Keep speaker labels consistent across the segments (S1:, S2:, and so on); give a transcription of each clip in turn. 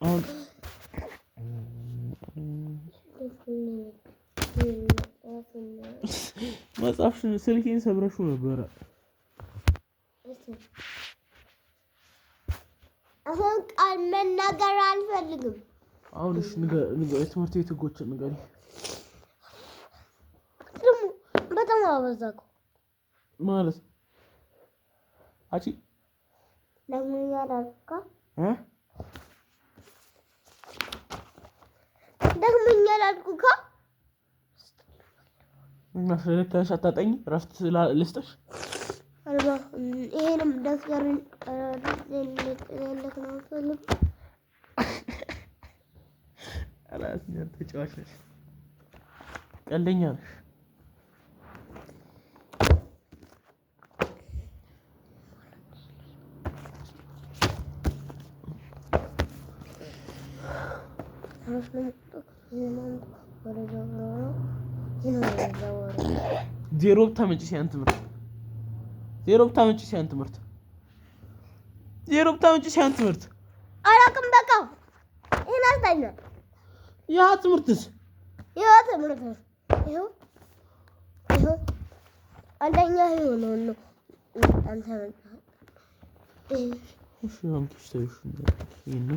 S1: አሁን መጽሐፍሽን ስልኬን ሰብረሽው ነበረ።
S2: አሁን ቃል መናገር አልፈልግም።
S1: አሁን እሺ ትምህርት ቤት ህጎችን ንገሪ።
S2: በጣም አበዛኩ
S1: ማለት አቺ
S2: ለምን ያላልካ ለምን ያላልኩካ
S1: እና ስለተሽ አታጠኝ ረፍት ልስጥሽ።
S2: አልባ ይሄንም ደፍተርን ነው ፈልግ
S1: አላስ ተጫዋች ነሽ፣ ቀልደኛ ነሽ። ዜሮ ብታመጪ ሲያን ትምህርት
S2: አላውቅም። በቃ ይሄን አስተኛ።
S1: ያ ትምህርትስ
S2: ይኸው አንደኛ ነው አንተ
S1: እሺ አምጥሽ ተይሽ ይሄን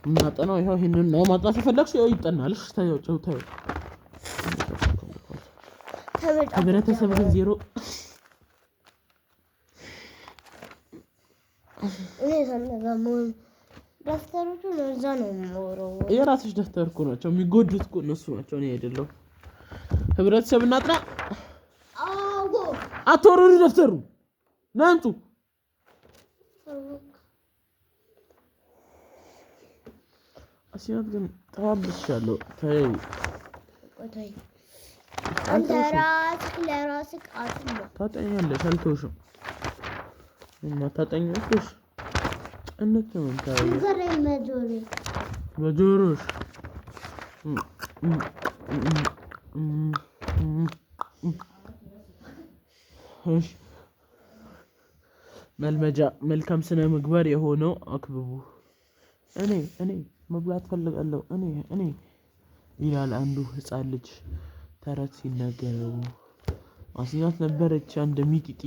S1: እናጠናው። ይሄው ይሄንን ነው ማጥናት የፈለግሽ። ይሄው ይጠናል። እሺ ታዩ ከቤተሰብ ግን ዜሮ።
S2: ደፍተሮቹ እዛ ነው የምወረው።
S1: የራስሽ ደፍተር እኮ ናቸው የሚጎዱት እኮ እነሱ ናቸው፣ እኔ አይደለሁም። ህብረተሰብ እናጥና።
S2: አዎ
S1: አትወርዱ ደፍተሩ ናንቱ አሲያት ግን ተዋብሻለሁ። ተይ
S2: አንተ ራስህ ለራስህ አትማ
S1: ታጠኛለሽ። አልተውሽም እና ታጠኛለሽ። እንተም ታዲያ በጆሮሽ እሺ መልመጃ መልካም ስነ ምግባር የሆነው አክብቡ። እኔ መብላት ፈልጋለሁ እኔ ይላል አንዱ ህፃን ልጅ ተረት ሲናገረው። አሲናት ነበረች አንድ ሚጢጢ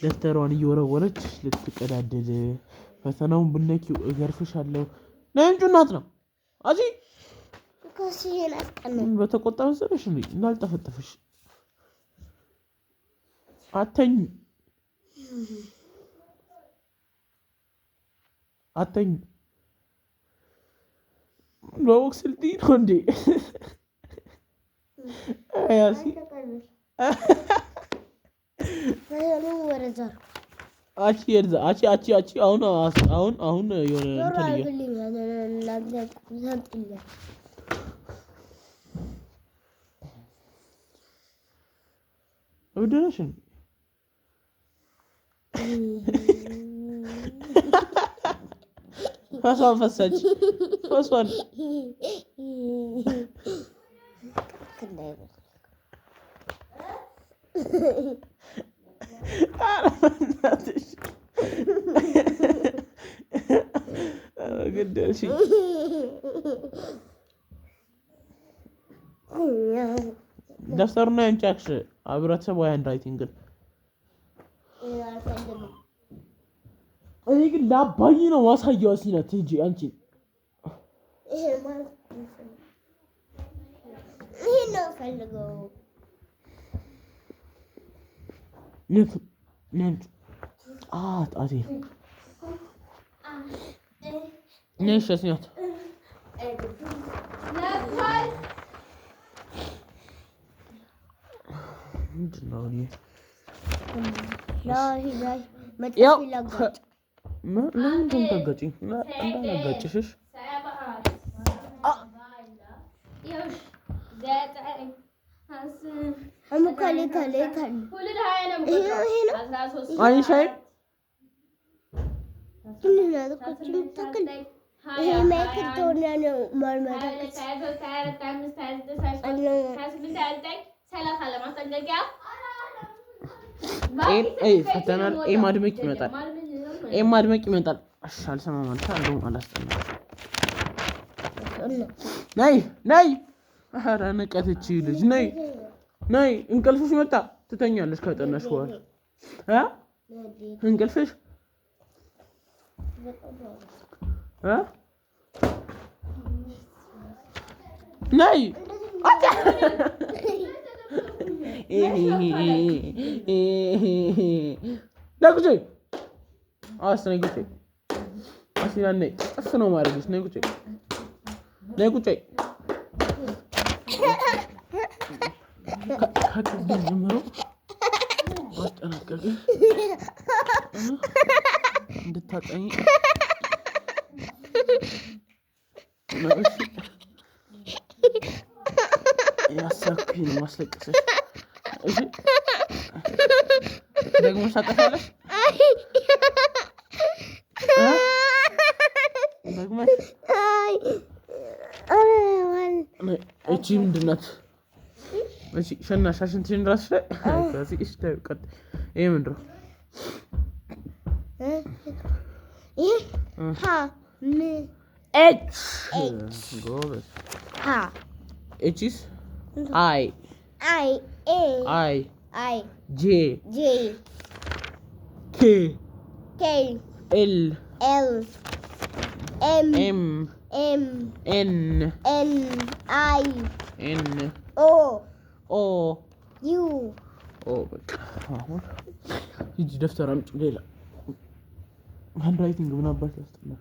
S1: ደፍተሯን እየወረወረች ልትቀዳደድ። ፈተናውን ብነኪው እገርፍሻለሁ። ነንጩ እናት ነው አዚ
S2: ከሲሄን አስቀነኝ
S1: በተቆጣ መሰለሽ እንዴ እንዳልጠፈጠፍሽ አተኝ በወቅት ስልቲ ነው እንዴ? አያሲ አቺ አሁን የሆነ እብደሽን ፈሷን ፈሳች ፈሷን አራናትሽ ገደልሽ። ደፍተሩና ያንጫክሽ ህብረተሰብ ወይ አንድ ራይቲንግ እኔ ግን ላባይ ነው ማሳየው። ሲነት እንጂ አንቺ
S2: ይሄ ነው ፈልገው
S1: ነንቱ አጣቴ ነሽ ሲነት ምንድነው ይሄ?
S2: መጣ ይላጋጭ
S1: ለምን ተንገጪ እንዳላጋጭሽሽ አይሻይ ፈተናል ማድመቅ ይመጣል። ኤም ማድመቅ ይመጣል። እሺ አልሰማም ማለት አለው አላስጠና ነይ ነይ ኧረ ንቀት እቺ ልጅ ነይ ነይ እንቅልፍሽ መጣ ትተኛለሽ ከጠናሽ በኋላ እንቅልፍሽ ነይ ነቁጭ ነይ ቁጭ ነይ ጥፍ ነው ማድረግሽ ነይ ቁጭ ነይ ቁጭ ከቅድም ጀምሮ ማስጠነቀቅ እንድታጠኝ ያሳኩኝ ነው ማስለቀስሽ። እሺ ደግሞ ሳጠፋለሽ ደግሞ እቺ ምንድን ናት? እሺ ሸናሽ አሽንትሽን ራስሽ ላይ ከዚህ እሺ ታውቀት ይሄ ምንድን ነው?
S2: ሀ ም
S1: ኤች ጎበዝ
S2: ሀ
S1: ኤችስ አይ
S2: አይ ኤ
S1: አይ
S2: አይ
S1: ጄ
S2: ጄ
S1: ኬ
S2: ኬ
S1: ኤል
S2: ኤል ኤም
S1: ኤም
S2: ኤም
S1: ኤን
S2: ኤን አይ
S1: ኤን
S2: ኦ
S1: ኦ
S2: ዩ
S1: ኦ በቃ አሁን ሂጂ ደፍተር አምጪ። ሌላ ሃንድ ራይቲንግ ምን አባት ያስጠላል።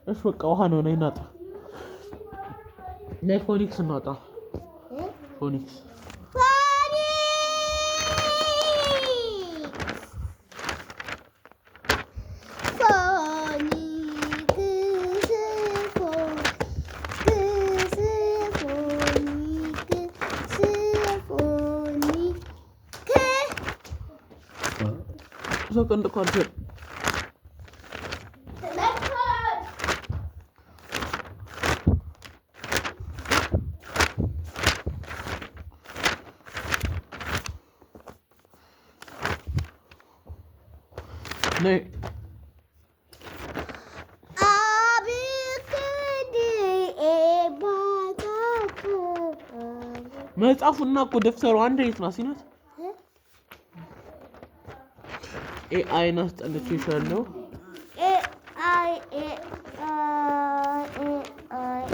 S1: እሺ በቃ ውሃ ነው። ነይ እናውጣ። ነይ ፎኒክስ እናውጣ። ፎኒክስ ሰከንድ ኳርተር ነይ መጽሐፉና እኮ ደፍተሩ አንድ አይነት ናት። ሲናት ኤአይ ናት ጠልቼሻለሁ።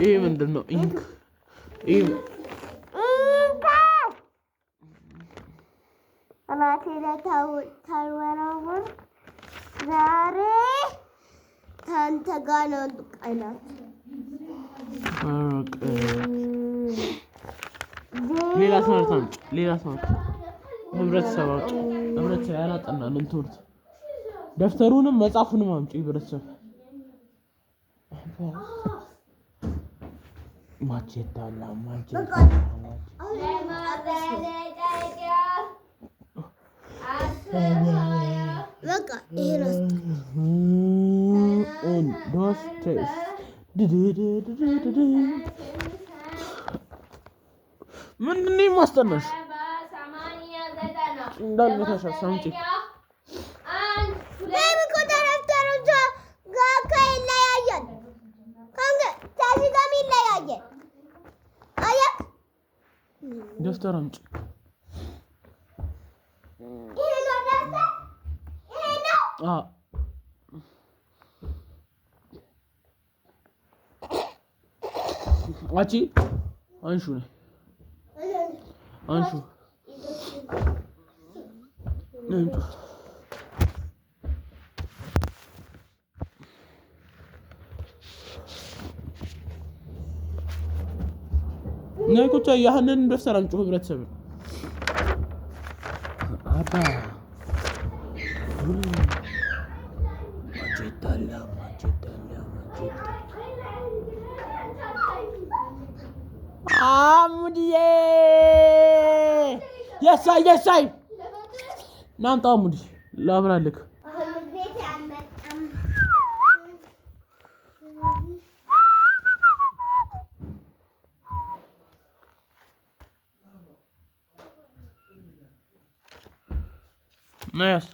S1: ይሄ ምንድን ነው? ኢንክ ይሄ
S2: ዛሬ ታንተ ጋር ነው ቀናት።
S1: ሌላ ትምህርት አምጪ። ሌላ ትምህርት ህብረተሰብ አምጪ። ህብረተሰብ ያላጠናንም ትምህርት ደፍተሩንም መጽሐፉንም አምጪ። ህብረተሰብ ማቼታ አላ ማቼታ
S2: በቃ ይሄ ነው
S1: ምንድን ነው የማስጠናሽ? እንዳለ ተሻሽ አምጪ። ደፍተር አምጪ። አቺ አንሹ ነይ አንሹ ነንቱ ነይ ቁጭ ያህንን ደፍተር አምጪው ህብረተሰብ አባ ማጀዳላ አሙዲዬ የሳይ ናምጣ አሙዲ ላብራልክ ناس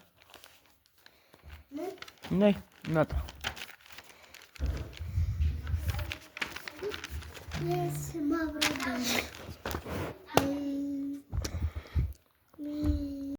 S1: ناي نطلع
S2: يس ما برد